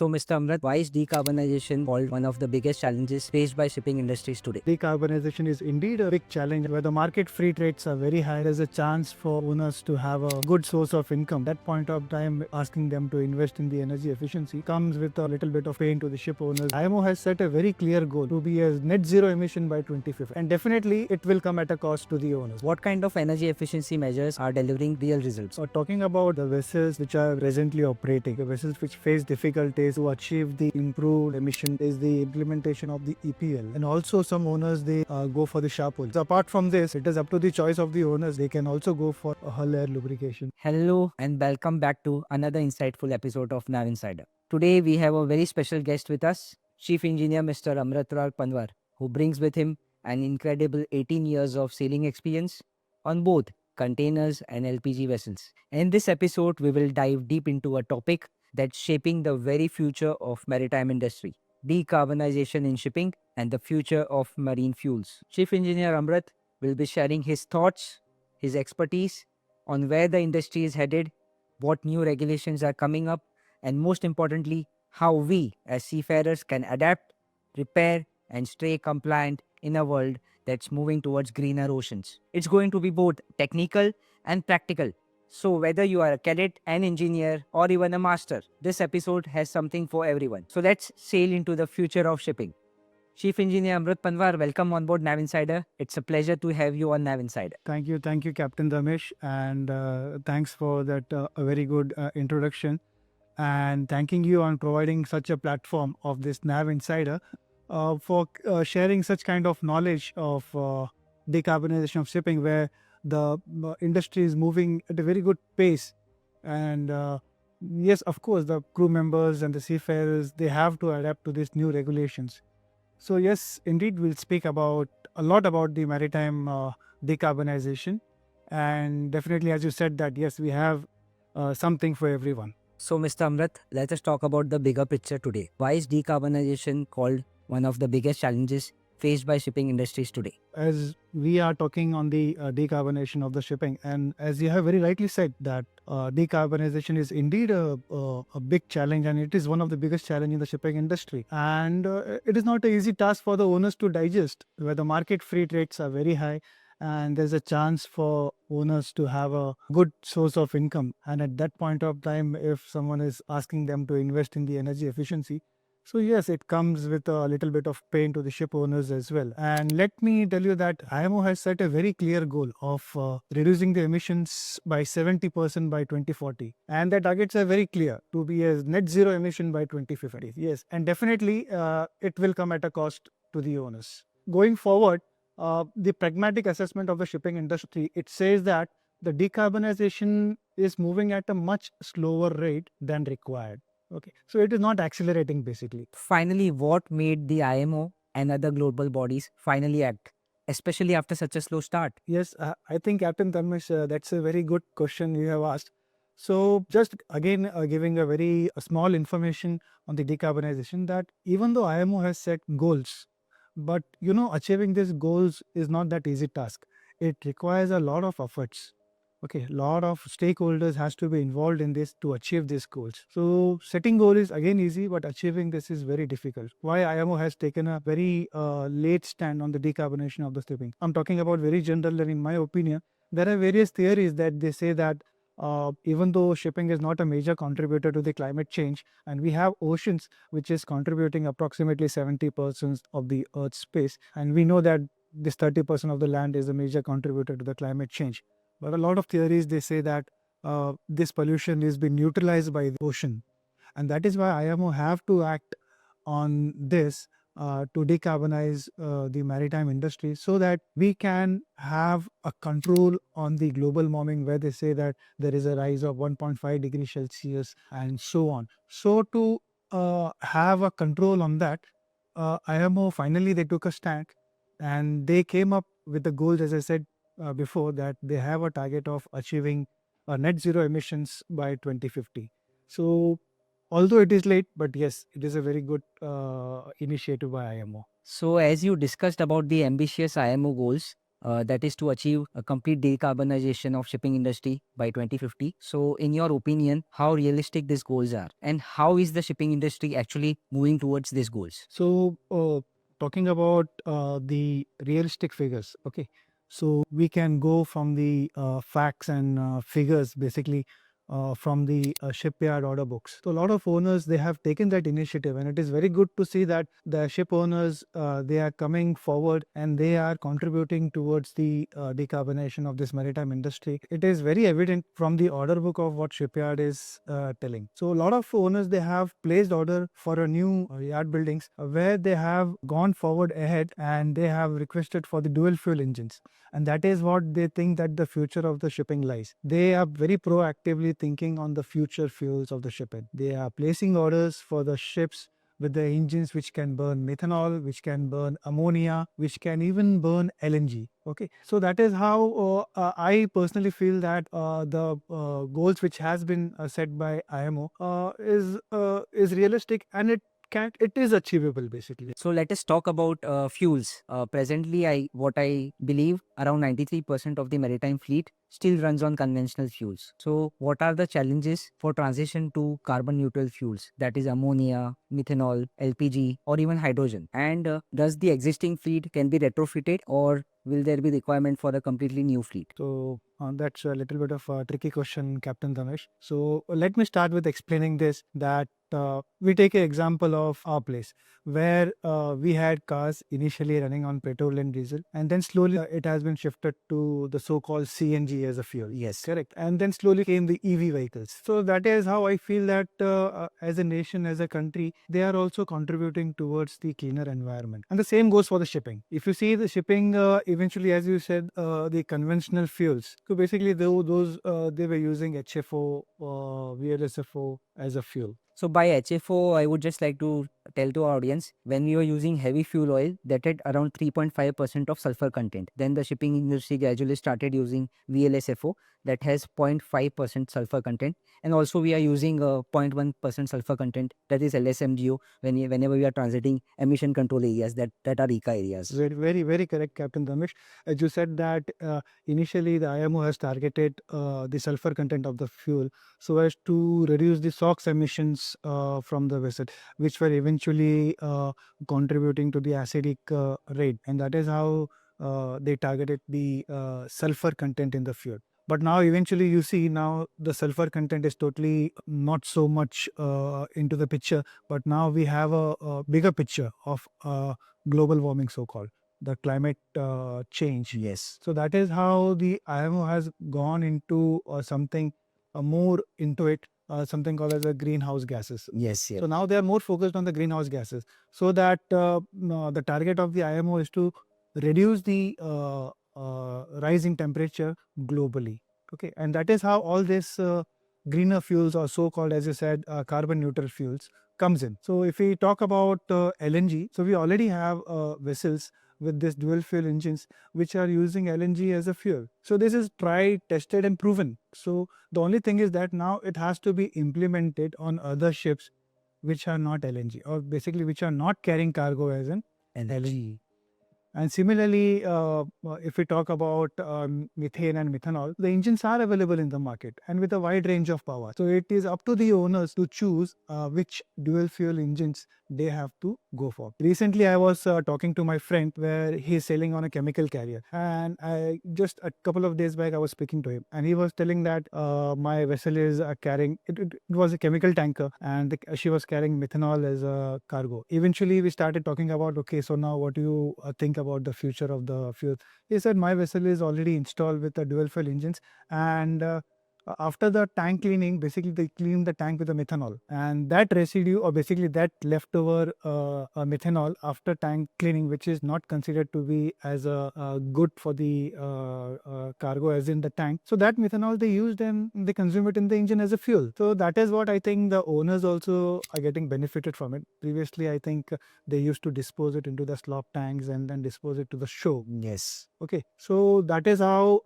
So, Mr. Amrat, why is decarbonization called one of the biggest challenges faced by shipping industries today? Decarbonization is indeed a big challenge where the market freight rates are very high. There's a chance for owners to have a good source of income. That point of time, asking them to invest in the energy efficiency comes with a little bit of pain to the ship owners. IMO has set a very clear goal to be a net zero emission by 2050, and definitely it will come at a cost to the owners. What kind of energy efficiency measures are delivering real results? Talking about the vessels which are presently operating, the vessels which face difficulties to achieve the improved emission is the implementation of the EPL, and also some owners they go for the sharp oil. So apart from this, it is up to the choice of the owners. They can also go for a hull air lubrication. Hello and welcome back to another insightful episode of Nav Insider. Today we have a very special guest with us, Chief Engineer Mr. Amrat Panwar, who brings with him an incredible 18 years of sailing experience on both containers and LPG vessels. In this episode, we will dive deep into a topic that's shaping the very future of maritime industry: decarbonization in shipping and the future of marine fuels. Chief Engineer Amrat will be sharing his thoughts, his expertise on where the industry is headed, what new regulations are coming up, and most importantly, how we as seafarers can adapt, repair, and stay compliant in a world that's moving towards greener oceans. It's going to be both technical and practical. So whether you are a cadet, an engineer, or even a master, this episode has something for everyone. So let's sail into the future of shipping. Chief Engineer Amrat Panwar, welcome on board Nav Insider. It's a pleasure to have you on Nav Insider. Thank you, Captain Dharmesh, and thanks for that a very good introduction. And thanking you on providing such a platform of this Nav Insider for sharing such kind of knowledge of decarbonization of shipping, where the industry is moving at a very good pace. And yes, of course, the crew members and the seafarers, they have to adapt to these new regulations. So yes, indeed, we'll speak about a lot about the maritime decarbonization. And definitely, as you said, that yes, we have something for everyone. So, Mr. Amrat, let us talk about the bigger picture today. Why is decarbonization called one of the biggest challenges faced by shipping industries today? As we are talking on the decarbonization of the shipping, and as you have very rightly said, that decarbonization is indeed a big challenge, and it is one of the biggest challenge in the shipping industry. And it is not an easy task for the owners to digest, where the market freight rates are very high, and there's a chance for owners to have a good source of income. And at that point of time, if someone is asking them to invest in the energy efficiency, so yes, it comes with a little bit of pain to the ship owners as well. And let me tell you that IMO has set a very clear goal of reducing the emissions by 70% by 2040. And the targets are very clear, to be a net zero emission by 2050. Yes, and definitely it will come at a cost to the owners. Going forward, the pragmatic assessment of the shipping industry, it says that the decarbonization is moving at a much slower rate than required. Okay, so it is not accelerating basically. Finally, what made the IMO and other global bodies finally act, especially after such a slow start? Yes, I think Captain Dharmesh, that's a very good question you have asked. So just again giving a very small information on the decarbonization, that even though IMO has set goals, but achieving these goals is not that easy task. It requires a lot of efforts. Okay, a lot of stakeholders has to be involved in this to achieve these goals. So setting goal is again easy, but achieving this is very difficult. Why IMO has taken a very late stand on the decarbonization of the shipping? I'm talking about very general, and in my opinion, there are various theories that they say that even though shipping is not a major contributor to the climate change, and we have oceans which is contributing approximately 70% of the Earth's space, and we know that this 30% of the land is a major contributor to the climate change. But a lot of theories, they say that this pollution is being neutralized by the ocean. And that is why IMO have to act on this to decarbonize the maritime industry, so that we can have a control on the global warming, where they say that there is a rise of 1.5 degrees Celsius and so on. So to have a control on that, IMO finally they took a stand, and they came up with the goals, as I said before, that they have a target of achieving net zero emissions by 2050. So although it is late, but yes, it is a very good initiative by IMO. So, as you discussed about the ambitious IMO goals, that is to achieve a complete decarbonization of shipping industry by 2050. So, in your opinion, how realistic these goals are, and how is the shipping industry actually moving towards these goals? So, talking about the realistic figures, okay. So, we can go from the facts and figures basically from the shipyard order books. So, a lot of owners they have taken that initiative, and it is very good to see that the ship owners they are coming forward and they are contributing towards the decarbonization of this maritime industry. It is very evident from the order book of what shipyard is telling. So, a lot of owners they have placed order for a new yard buildings where they have gone forward ahead and they have requested for the dual fuel engines, and that is what they think that the future of the shipping lies. They are very proactively thinking on the future fuels of the shipping. They are placing orders for the ships with the engines which can burn methanol, which can burn ammonia, which can even burn LNG. Okay, so that is how I personally feel that the goals which has been set by IMO is realistic, and it is achievable basically. So let us talk about fuels. Presently, what I believe around 93% of the maritime fleet still runs on conventional fuels. So what are the challenges for transition to carbon neutral fuels? That is ammonia, methanol, LPG, or even hydrogen. And does the existing fleet can be retrofitted, or will there be requirement for a completely new fleet? So that's a little bit of a tricky question, Captain Dharmesh. So let me start with explaining this that we take an example of our place where we had cars initially running on petrol and diesel, and then slowly it has been shifted to the so-called CNG as a fuel. Yes. Correct. And then slowly came the EV vehicles. So that is how I feel that as a nation, as a country, they are also contributing towards the cleaner environment. And the same goes for the shipping. If you see the shipping, eventually, as you said, the conventional fuels. So basically, those they were using HFO, VLSFO as a fuel. So by HFO, I would just like to tell to our audience, when we were using heavy fuel oil that had around 3.5% of sulfur content, then the shipping industry gradually started using VLSFO that has 0.5% sulfur content, and also we are using 0.1% sulfur content, that is LSMGO, whenever we are transiting emission control areas that are ECA areas. Very correct, Captain Dharmesh. As you said that initially the IMO has targeted the sulfur content of the fuel so as to reduce the SOx emissions from the vessel, which were eventually contributing to the acidic rate, and that is how they targeted the sulfur content in the fuel. But now eventually you see now the sulfur content is totally not so much into the picture, but now we have a bigger picture of global warming, so-called the climate change. Yes. So that is how the IMO has gone into something more into it, something called as a greenhouse gases. Yes. So now they are more focused on the greenhouse gases, so that the target of the IMO is to reduce the rise in temperature globally. Okay, and that is how all this greener fuels, or so-called, as you said, carbon neutral fuels, comes in. So if we talk about LNG, so we already have vessels with this dual fuel engines which are using LNG as a fuel. So this is tried, tested, and proven. So the only thing is that now it has to be implemented on other ships which are not LNG, or basically which are not carrying cargo as an LNG. And similarly, if we talk about methane and methanol, the engines are available in the market and with a wide range of power. So it is up to the owners to choose which dual fuel engines they have to go for. Recently, I was talking to my friend where he is sailing on a chemical carrier, and I just a couple of days back I was speaking to him, and he was telling that my vessel is carrying it was a chemical tanker, and she was carrying methanol as a cargo. Eventually, we started talking about, okay, so now what do you think about the future of the fuel? He said my vessel is already installed with the dual fuel engines, and after the tank cleaning, basically they clean the tank with the methanol, and that residue, or basically that leftover methanol after tank cleaning, which is not considered to be as a good for the cargo as in the tank, so that methanol they used and they consume it in the engine as a fuel. So that is what I think the owners also are getting benefited from it. Previously, I think they used to dispose it into the slop tanks and then dispose it to the shore. Yes. Okay, so that is how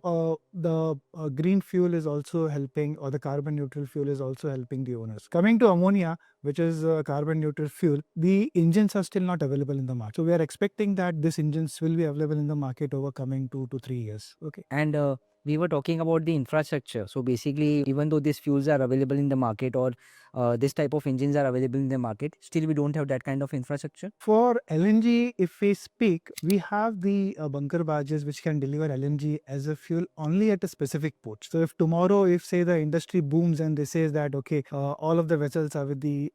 the green fuel is also helping, or the carbon neutral fuel is also helping the owners. Coming to ammonia, which is a carbon neutral fuel, the engines are still not available in the market. So we are expecting that these engines will be available in the market over coming 2 to 3 years. Okay. And we were talking about the infrastructure. So basically, even though these fuels are available in the market, or this type of engines are available in the market, still we don't have that kind of infrastructure. For LNG, if we speak, we have the bunker barges which can deliver LNG as a fuel only at a specific port. So if tomorrow, if say the industry booms and they say that, okay, all of the vessels are with the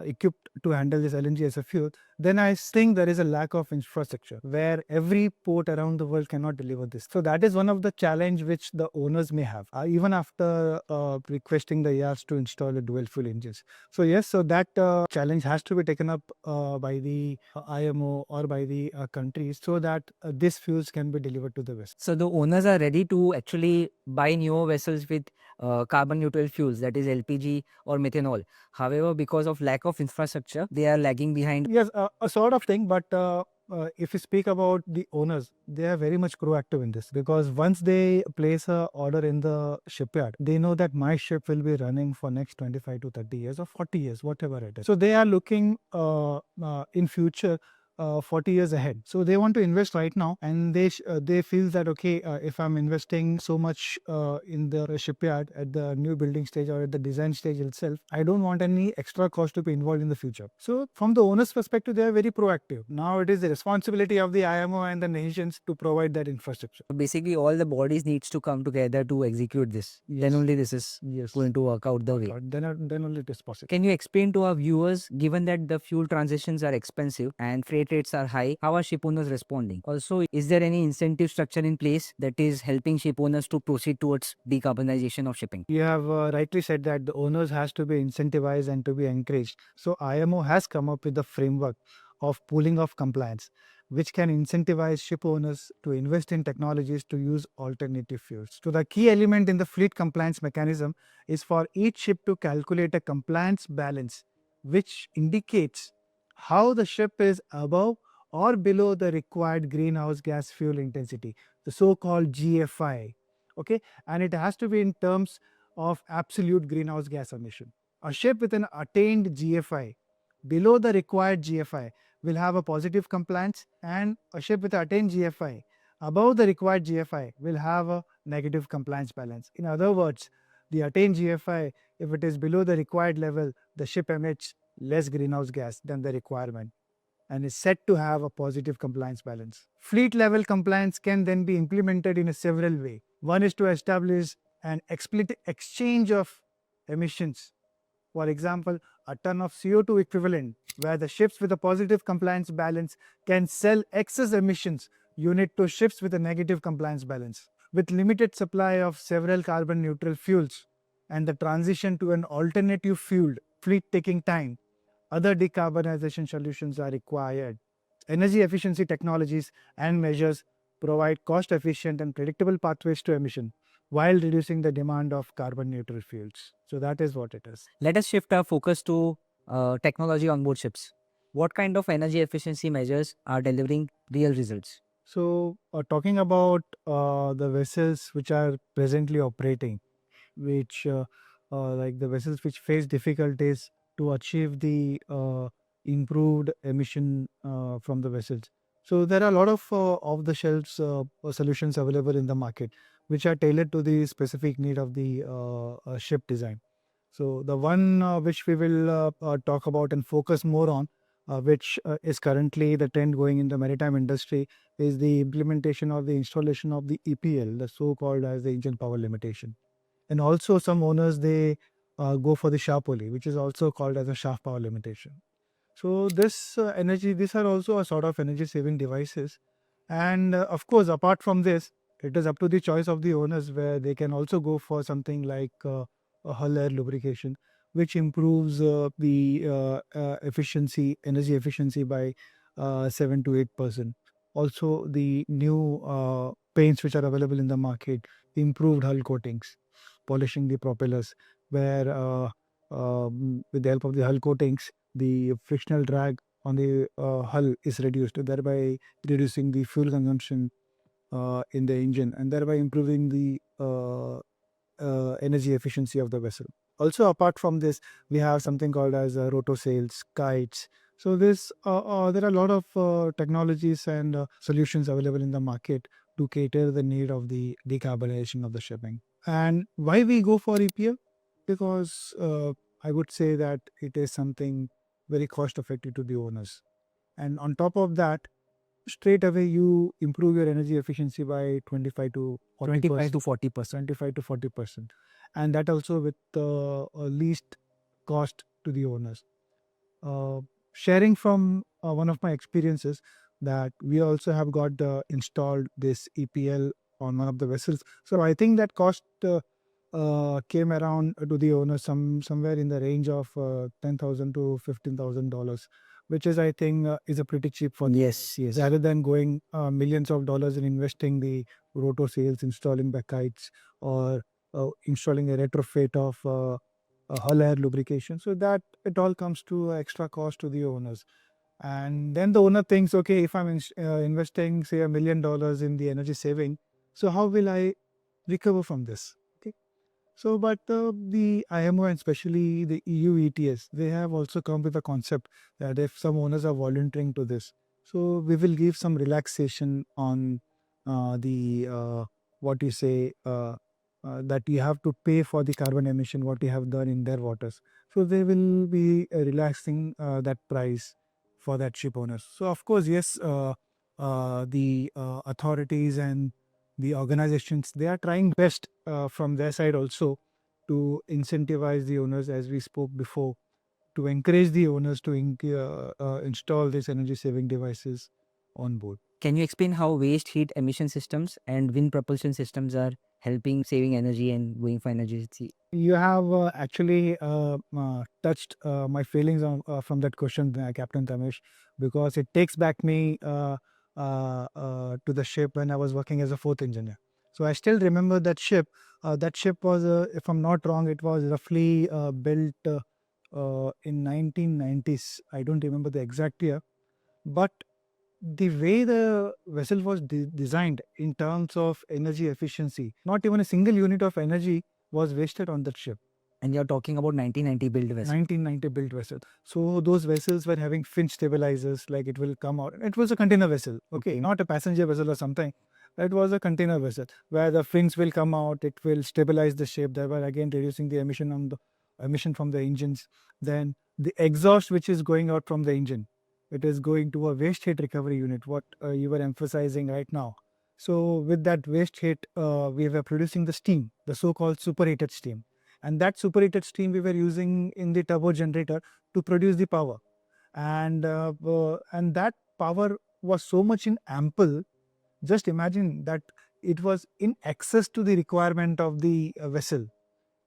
equipped to handle this LNG as a fuel, then I think there is a lack of infrastructure where every port around the world cannot deliver this. So that is one of the challenge which the owners may have, even after requesting the yards to install a dual fuel engines. So yes, so that challenge has to be taken up by the IMO or by the countries, so that these fuels can be delivered to the vessel. So the owners are ready to actually buy newer vessels with carbon neutral fuels, that is LPG or methanol. However, because of lack of infrastructure, they are lagging behind. Yes, a sort of thing, but if you speak about the owners, they are very much proactive in this, because once they place a order in the shipyard, they know that my ship will be running for next 25 to 30 years or 40 years, whatever it is. So they are looking in future 40 years ahead. So they want to invest right now, and they feel that, okay, if I'm investing so much in the shipyard at the new building stage or at the design stage itself, I don't want any extra cost to be involved in the future. So from the owner's perspective, they are very proactive. Now it is the responsibility of the IMO and the nations to provide that infrastructure. Basically, all the bodies needs to come together to execute this. Then only this is going to work out the way. Then only it is possible. Can you explain to our viewers, given that the fuel transitions are expensive and freight rates are high, how are ship owners responding? Also, is there any incentive structure in place that is helping ship owners to proceed towards decarbonization of shipping? You have rightly said that the owners has to be incentivized and to be encouraged. So IMO has come up with the framework of pooling of compliance, which can incentivize ship owners to invest in technologies to use alternative fuels. So the key element in the fleet compliance mechanism is for each ship to calculate a compliance balance, which indicates how the ship is above or below the required greenhouse gas fuel intensity, the so-called GFI. Okay, and it has to be in terms of absolute greenhouse gas emission. A ship with an attained GFI below the required GFI will have a positive compliance, and a ship with attained GFI above the required GFI will have a negative compliance balance. In other words, the attained GFI, if it is below the required level, the ship emits less greenhouse gas than the requirement and is said to have a positive compliance balance. Fleet level compliance can then be implemented in a several ways. One is to establish an explicit exchange of emissions. For example, a ton of CO2 equivalent, where the ships with a positive compliance balance can sell excess emissions unit to ships with a negative compliance balance. With limited supply of several carbon neutral fuels and the transition to an alternative fueled fleet taking time, other decarbonization solutions are required. Energy efficiency technologies and measures provide cost-efficient and predictable pathways to emission while reducing the demand of carbon neutral fuels. So that is what it is. Let us shift our focus to technology on board ships. What kind of energy efficiency measures are delivering real results? So talking about the vessels which are presently operating, which like the vessels which face difficulties to achieve the improved emission from the vessels. So there are a lot of off-the-shelf solutions available in the market, which are tailored to the specific need of the ship design. So the one which we will talk about and focus more on, which is currently the trend going in the maritime industry, is the implementation of the installation of the EPL, the so-called as the engine power limitation. And also some owners, they go for the sharp pulley, which is also called as a shaft power limitation. So these are also a sort of energy saving devices. And of course, apart from this, it is up to the choice of the owners, where they can also go for something like a hull air lubrication, which improves the energy efficiency by 7 to 8%. Also, the new paints which are available in the market, improved hull coatings, polishing the propellers, where with the help of the hull coatings, the frictional drag on the hull is reduced, thereby reducing the fuel consumption in the engine, and thereby improving the energy efficiency of the vessel. Also, apart from this, we have something called as roto sails, kites. So there are a lot of technologies and solutions available in the market to cater the need of the decarbonization of the shipping. And why we go for EPL? Because I would say that it is something very cost effective to the owners. And on top of that, straight away you improve your energy efficiency by 25 to 25 to 40%. 25 to 40%, and that also with least cost to the owners. uh, Sharing from one of my experiences, that we also have got installed this EPL on one of the vessels. So I think that cost came around to the owner somewhere in the range of $10,000 to $15,000, which is, I think, is a pretty cheap for the Yes, owners. yes. Rather than going millions of dollars in investing the roto sails, installing the kites, or installing a retrofit of hull air lubrication, so that it all comes to extra cost to the owners. And then the owner thinks, okay, if I'm investing say $1 million in the energy saving, so how will I recover from this? Okay. So, but the IMO and especially the EU ETS, they have also come with a concept that if some owners are volunteering to this, so we will give some relaxation on the what you say that you have to pay for the carbon emission what you have done in their waters. So they will be relaxing that price for that ship owners. So of course, yes, the authorities and the organizations, they are trying best from their side also to incentivize the owners, as we spoke before, to encourage the owners to install these energy saving devices on board. Can you explain how waste heat emission systems and wind propulsion systems are helping saving energy and going for energy efficiency? You have actually touched my feelings from that question, Captain Tamesh, because it takes back me to the ship when I was working as a fourth engineer. So I still remember that ship. That ship was, if I'm not wrong, it was roughly built in 1990s. I don't remember the exact year, but the way the vessel was designed in terms of energy efficiency, not even a single unit of energy was wasted on that ship. And you're talking about 1990 build vessel. 1990 built vessel. So those vessels were having fin stabilizers, like it will come out. It was a container vessel, okay, not a passenger vessel or something. It was a container vessel where the fins will come out. It will stabilize the ship, thereby again reducing the emission on the emission from the engines. Then the exhaust which is going out from the engine, it is going to a waste heat recovery unit. What you were emphasizing right now. So with that waste heat, we were producing the steam, the so-called superheated steam, and that superheated steam we were using in the turbo generator to produce the power. And that power was so much in ample. Just imagine that it was in excess to the requirement of the vessel.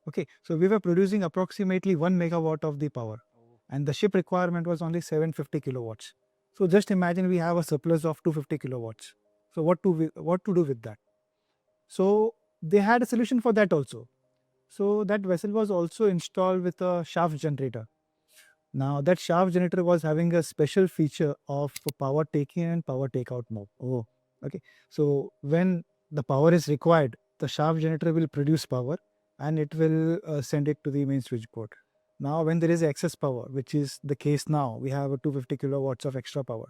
Okay, so we were producing approximately 1 megawatt of the power, and the ship requirement was only 750 kilowatts. So just imagine we have a surplus of 250 kilowatts. So what to do with that? So they had a solution for that also. So that vessel was also installed with a shaft generator. Now that shaft generator was having a special feature of power taking and power takeout mode. Oh, okay. So when the power is required, the shaft generator will produce power and it will send it to the main switchboard. Now when there is excess power, which is the case now, we have a 250 kilowatts of extra power.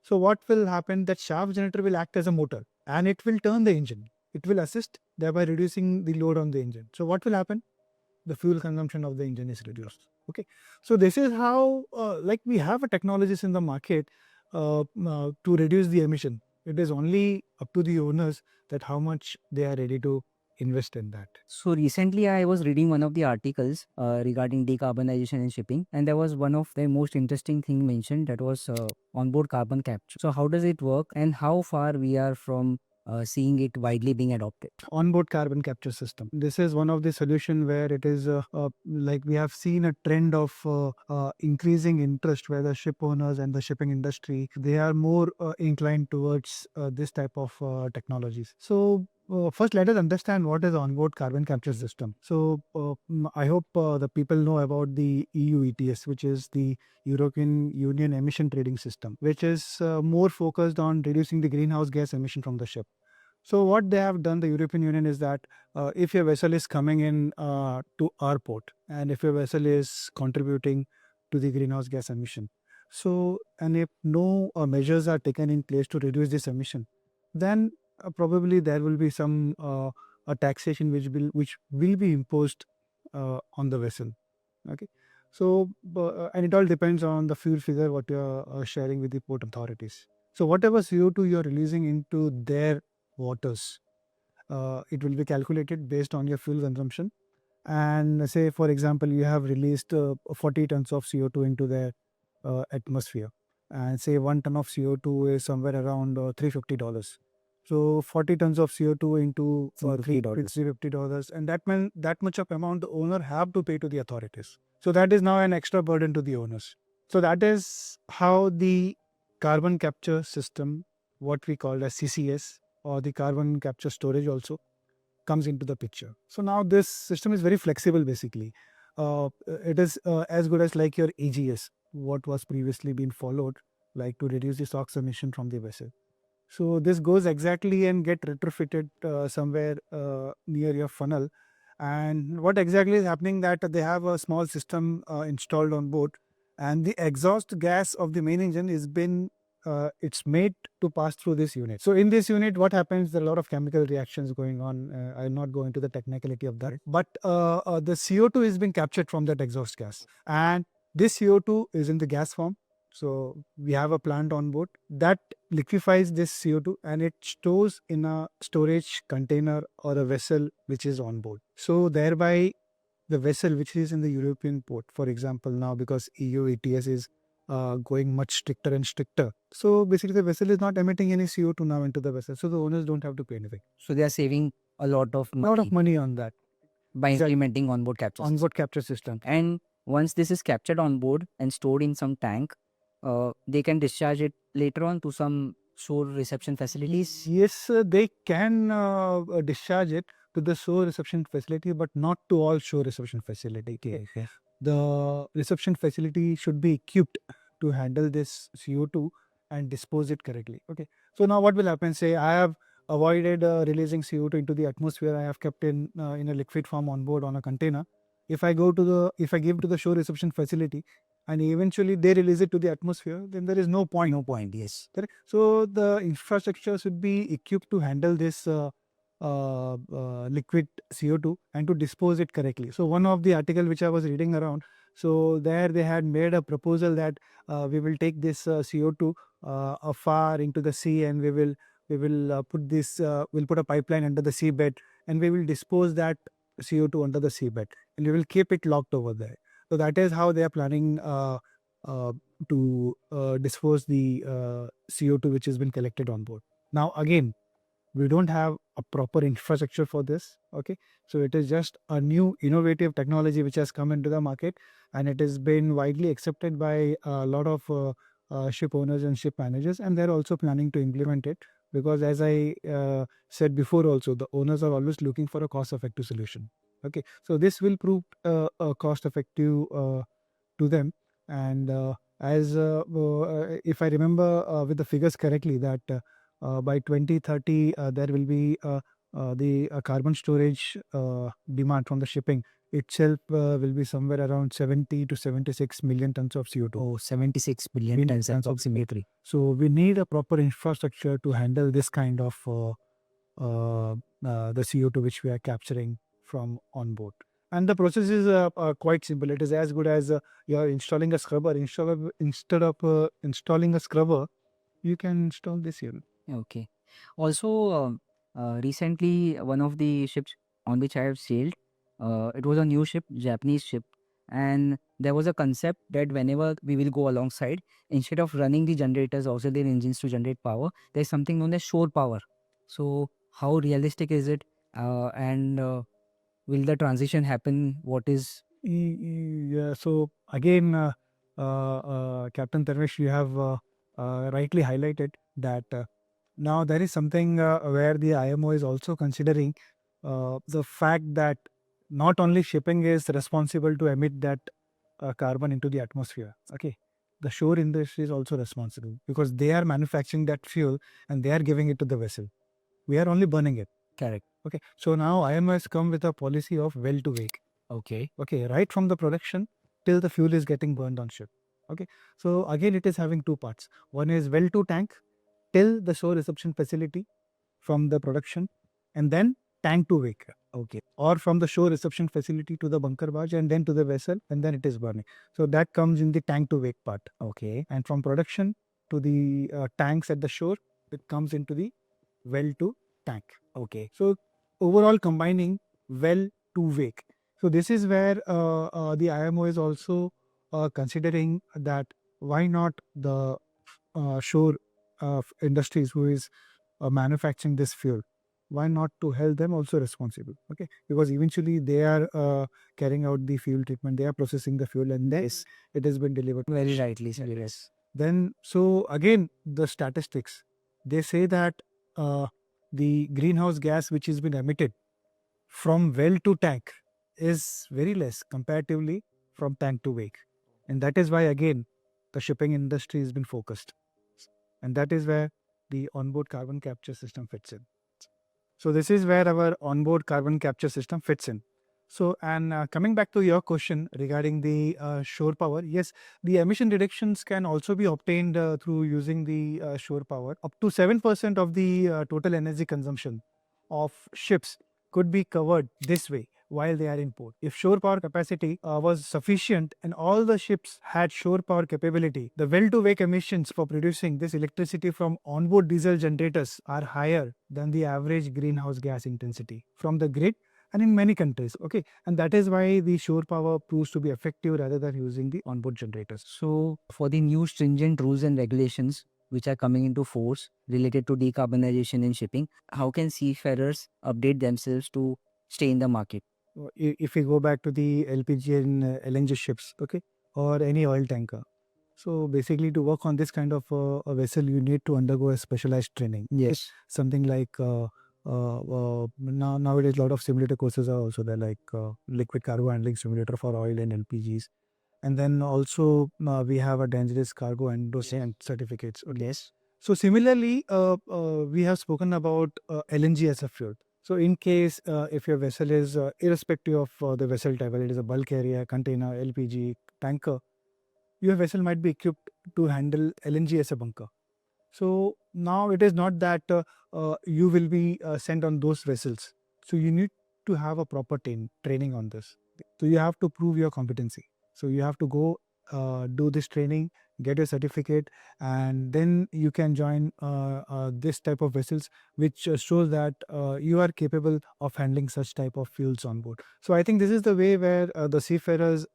So what will happen? That shaft generator will act as a motor and it will turn the engine. It will assist, thereby reducing the load on the engine. So what will happen? The fuel consumption of the engine is reduced. Okay, so this is how like we have a technologies in the market to reduce the emission. It is only up to the owners that how much they are ready to invest in that. So recently, I was reading one of the articles regarding decarbonization in shipping, and there was one of the most interesting thing mentioned, that was onboard carbon capture. So how does it work, and how far we are from seeing it widely being adopted? Onboard carbon capture system. This is one of the solution where it is like we have seen a trend of increasing interest where the ship owners and the shipping industry, they are more inclined towards this type of technologies. So first, let us understand what is onboard carbon capture system. So I hope the people know about the EU ETS, which is the European Union Emission Trading System, which is more focused on reducing the greenhouse gas emission from the ship. So what they have done, the European Union, is that if your vessel is coming in to our port, and if your vessel is contributing to the greenhouse gas emission, so and if no measures are taken in place to reduce this emission, then probably there will be some a taxation which will be imposed on the vessel. Okay, so and it all depends on the fuel figure what you are sharing with the port authorities. So whatever CO2 you are releasing into their waters, it will be calculated based on your fuel consumption. And say, for example, you have released 40 tons of CO2 into the atmosphere, and say 1 ton of CO2 is somewhere around $350. So 40 tons of CO2 into $350, and that much of amount the owner have to pay to the authorities. So that is now an extra burden to the owners. So that is how the carbon capture system, what we call as CCS, or the carbon capture storage also comes into the picture. So now this system is very flexible basically. It is as good as like your AGS, what was previously been followed, like to reduce the SOx emission from the vessel. So this goes exactly and get retrofitted somewhere near your funnel. And what exactly is happening that they have a small system installed on board, and the exhaust gas of the main engine is been it's made to pass through this unit. So in this unit, what happens? There are a lot of chemical reactions going on. I'll not go into the technicality of that, but the CO2 is being captured from that exhaust gas, and this CO2 is in the gas form. So we have a plant on board that liquefies this CO2 and it stores in a storage container or a vessel which is on board. So thereby the vessel which is in the European port, for example, now because EU ETS is going much stricter and stricter. So basically the vessel is not emitting any CO2 now into the vessel. So the owners don't have to pay anything. So they are saving a lot of money on that by implementing onboard capture system. onboard capture system. And once this is captured on board and stored in some tank, they can discharge it later on to some shore reception facilities. Yes, they can discharge it to the shore reception facility, but not to all shore reception facility. Okay. The reception facility should be equipped to handle this CO2 and dispose it correctly. Okay. So now what will happen? Say I have avoided releasing CO2 into the atmosphere. I have kept in a liquid form on board on a container. If I give to the shore reception facility, and eventually they release it to the atmosphere, then there is no point. No point, yes. Correct. So the infrastructure should be equipped to handle this liquid CO2 and to dispose it correctly. So one of the article which I was reading around, so there they had made a proposal that we will take this CO2 far into the sea, and we will we'll put a pipeline under the seabed, and we will dispose that CO2 under the seabed, and we will keep it locked over there. So that is how they are planning to dispose the CO2 which has been collected on board. Now again, we don't have a proper infrastructure for this. Okay, so it is just a new innovative technology which has come into the market, and it has been widely accepted by a lot of ship owners and ship managers, and they're also planning to implement it, because as I said before also, the owners are always looking for a cost effective solution. Okay, so this will prove cost effective to them. And as if I remember with the figures correctly, that by 2030 there will be the carbon storage demand from the shipping itself will be somewhere around 70 to 76 million tons of CO2. Oh, 76 billion tons approximately. So we need a proper infrastructure to handle this kind of the CO2 which we are capturing from on board. And the process is quite simple. It is as good as you are installing a scrubber. Instead of installing a scrubber, you can install this unit. Okay. Also, recently, one of the ships on which I have sailed, it was a new ship, Japanese ship, and there was a concept that whenever we will go alongside, instead of running the generators, auxiliary engines to generate power, there's something known as shore power. So, how realistic is it? And will the transition happen? What is? Yeah. So again, Captain Dharmesh, you have rightly highlighted that now there is something where the IMO is also considering the fact that not only shipping is responsible to emit that carbon into the atmosphere. Okay, the shore industry is also responsible, because they are manufacturing that fuel and they are giving it to the vessel. We are only burning it. Correct. Okay. So now IMO has come with a policy of well to wake. Okay. Okay. Right from the production till the fuel is getting burned on ship. Okay. So again, it is having two parts. One is well to tank till the shore reception facility from the production, and then tank to wake. Okay. Or from the shore reception facility to the bunker barge and then to the vessel, and then it is burning. So that comes in the tank to wake part. Okay. And from production to the tanks at the shore, it comes into the well to tank. Okay. So overall combining well to wake. So this is where the IMO is also considering that why not the shore industries who is manufacturing this fuel, why not to held them also responsible? Okay, because eventually they are carrying out the fuel treatment, they are processing the fuel, and then Yes. it has been delivered. Very rightly said. Yes. Then, so again, the statistics, they say that the greenhouse gas which has been emitted from well to tank is very less comparatively from tank to wake. And that is why, again, the shipping industry has been focused. And that is where the onboard carbon capture system fits in. So this is where our onboard carbon capture system fits in. So, and coming back to your question regarding the shore power, yes, the emission reductions can also be obtained through using the shore power. Up to 7% of the total energy consumption of ships could be covered this way while they are in port. If shore power capacity was sufficient and all the ships had shore power capability, the well to wake emissions for producing this electricity from onboard diesel generators are higher than the average greenhouse gas intensity from the grid and in many countries. Okay, and that is why the shore power proves to be effective rather than using the onboard generators. So, for the new stringent rules and regulations which are coming into force related to decarbonization in shipping, how can seafarers update themselves to stay in the market? If we go back to the LPG and LNG ships, okay, or any oil tanker. So basically, to work on this kind of a vessel, you need to undergo a specialized training. Okay? Yes. Something like nowadays, a lot of simulator courses are also there, like liquid cargo handling simulator for oil and LPGs. And then also we have a dangerous cargo and certificates. Okay? Yes. So similarly, we have spoken about LNG as a fuel. So in case if your vessel is irrespective of the vessel type, whether it is a bulk carrier, container, LPG, tanker, your vessel might be equipped to handle LNG as a bunker. So now it is not that you will be sent on those vessels. So you need to have a proper training on this. So you have to prove your competency. So you have to go do this training, get your certificate, and then you can join this type of vessels, which shows that you are capable of handling such type of fuels on board. So I think this is the way where the seafarers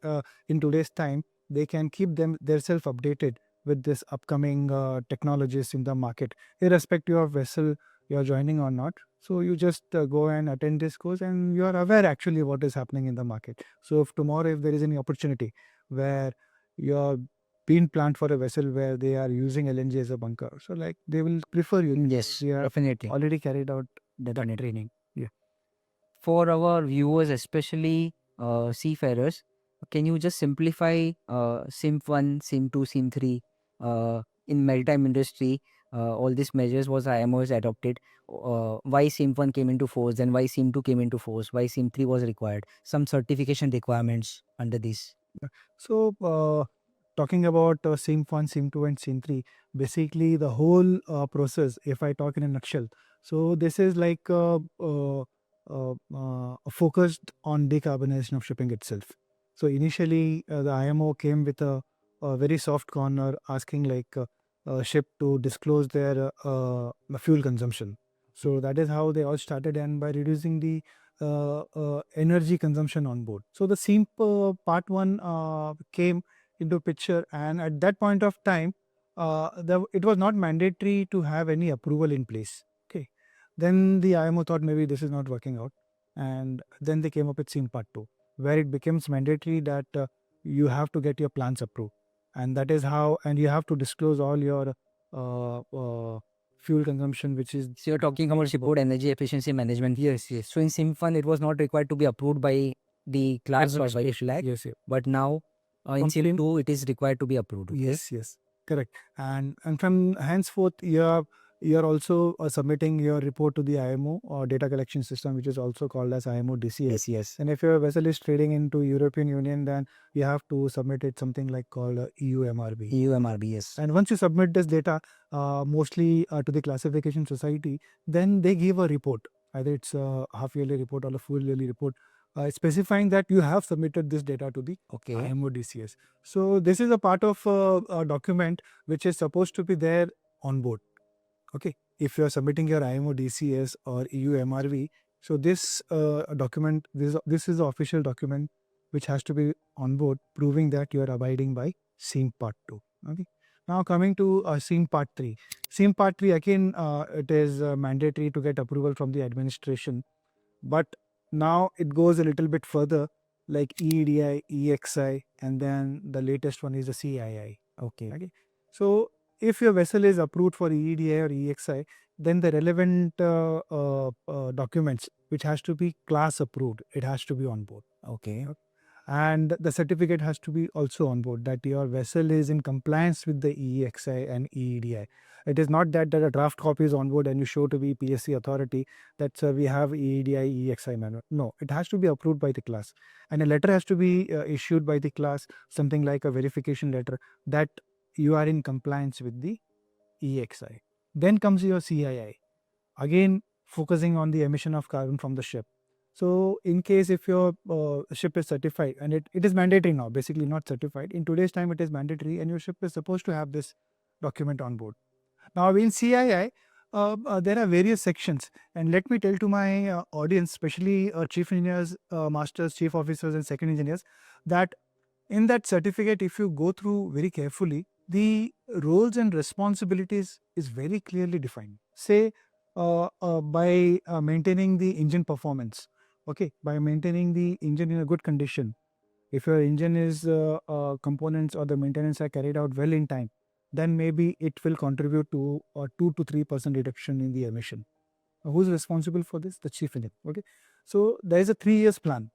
in today's time, they can keep themselves updated with this upcoming technologies in the market, irrespective of vessel you're joining or not. So you just go and attend this course, and you are aware actually what is happening in the market. So if tomorrow, if there is any opportunity where you're being planned for a vessel where they are using LNG as a bunker, so like they will prefer you. Yes, They are definitely. already carried out that Definitely. training. For our viewers, especially seafarers, can you just simplify SEEMP 1, SEEMP 2, SEEMP 3 in maritime industry? All these measures was IMO has adopted. Why SEEMP 1 came into force, then why SEEMP 2 came into force, why SEEMP 3 was required, some certification requirements under this. So, talking about SEEMP 1, SEEMP 2, and SEEMP 3, basically the whole process, if I talk in a nutshell, so this is like focused on decarbonization of shipping itself. So, initially, the IMO came with a very soft corner asking like a ship to disclose their fuel consumption. So, that is how they all started, and by reducing the energy consumption on board. So the SEEMP part 1 came into picture, and at that point of time, it was not mandatory to have any approval in place. Okay, then the IMO thought maybe this is not working out, and then they came up with SEEMP part 2, where it becomes mandatory that you have to get your plans approved, and that is how, and you have to disclose all your fuel consumption, which is. So you're talking about shipboard energy efficiency management. Yes, yes. So in SEEMP 1, it was not required to be approved by the class or by flag. Yes, yes. But now in SEEMP 2, it is required to be approved. Yes, yes, correct. And from henceforth, you you're also submitting your report to the IMO or data collection system, which is also called as IMO DCS. Yes. And if your vessel is trading into European Union, then you have to submit it something like called EU MRB. EUMRB, yes. And once you submit this data, mostly to the classification society, then they give a report. Either it's a half-yearly report or a full-yearly report, specifying that you have submitted this data to the Okay. IMO DCS. So this is a part of a document which is supposed to be there on board. Okay, if you are submitting your IMO DCS or EU MRV, so this document, this is the official document which has to be on board, proving that you are abiding by SEEMP Part 2. Okay. Now coming to SEEMP Part 3. SEEMP Part 3, again, it is mandatory to get approval from the administration, but now it goes a little bit further, like EEDI, EXI, and then the latest one is the CII. Okay. So if your vessel is approved for EEDI or EXI, then the relevant documents, which has to be class approved, it has to be on board. Okay. And the certificate has to be also on board that your vessel is in compliance with the EXI and EEDI. It is not that a draft copy is on board and you show to the PSC authority that we have EEDI, EXI manual. No, it has to be approved by the class. And a letter has to be issued by the class, something like a verification letter that you are in compliance with the EXI. Then comes your CII, again focusing on the emission of carbon from the ship. So in case if your ship is certified, and it is mandatory now, basically not certified. In today's time, it is mandatory and your ship is supposed to have this document on board. Now in CII, there are various sections, and let me tell to my audience, especially chief engineers, masters, chief officers and second engineers, that in that certificate, if you go through very carefully, the roles and responsibilities is very clearly defined. Say by maintaining the engine performance, okay, by maintaining the engine in a good condition. If your engine is components or the maintenance are carried out well in time, then maybe it will contribute to a 2 to 3% reduction in the emission. Who's responsible for this? The chief engineer. Okay, so there is a 3 years plan.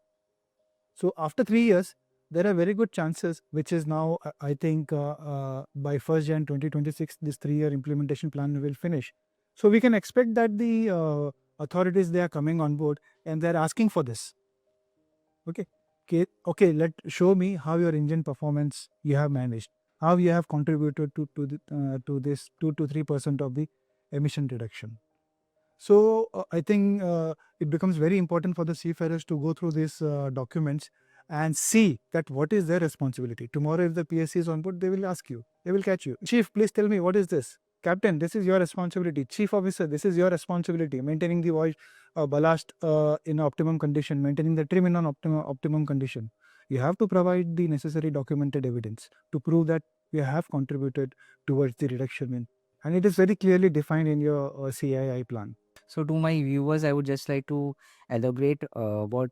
So after 3 years, there are very good chances, which is now, I think by 1st Jan 2026, this 3-year implementation plan will finish. So we can expect that the authorities, they are coming on board and they're asking for this. Okay, show me how your engine performance you have managed, how you have contributed to this 2 to 3% of the emission reduction. So I think it becomes very important for the seafarers to go through these documents and see that what is their responsibility. Tomorrow, if the PSC is on board, they will ask you, they will catch you. Chief, please tell me, what is this? Captain, this is your responsibility. Chief officer, this is your responsibility. Maintaining the voyage ballast in optimum condition, maintaining the trim in an optimum condition. You have to provide the necessary documented evidence to prove that you have contributed towards the reduction and it is very clearly defined in your CII plan. So to my viewers, I would just like to elaborate what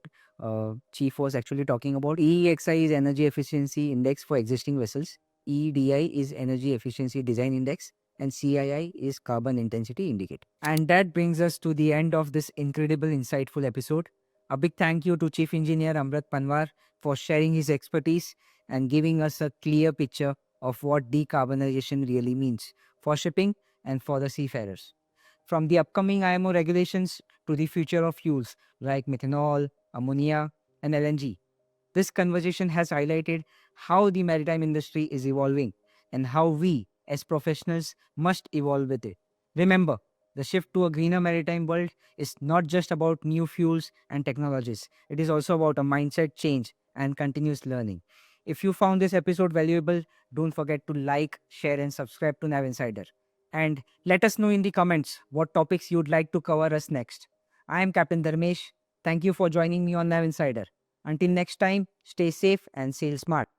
Chief was actually talking about. EEXI is Energy Efficiency Index for existing vessels. EDI is Energy Efficiency Design Index. And CII is Carbon Intensity Indicator. And that brings us to the end of this incredible, insightful episode. A big thank you to Chief Engineer Amrat Panwar for sharing his expertise and giving us a clear picture of what decarbonization really means for shipping and for the seafarers. From the upcoming IMO regulations to the future of fuels like methanol, ammonia, and LNG, this conversation has highlighted how the maritime industry is evolving and how we, as professionals, must evolve with it. Remember, the shift to a greener maritime world is not just about new fuels and technologies, it is also about a mindset change and continuous learning. If you found this episode valuable, don't forget to like, share, and subscribe to Nav Insider. And let us know in the comments what topics you'd like to cover us next. I am Captain Dharmesh. Thank you for joining me on Nav Insider. Until next time, stay safe and sail smart.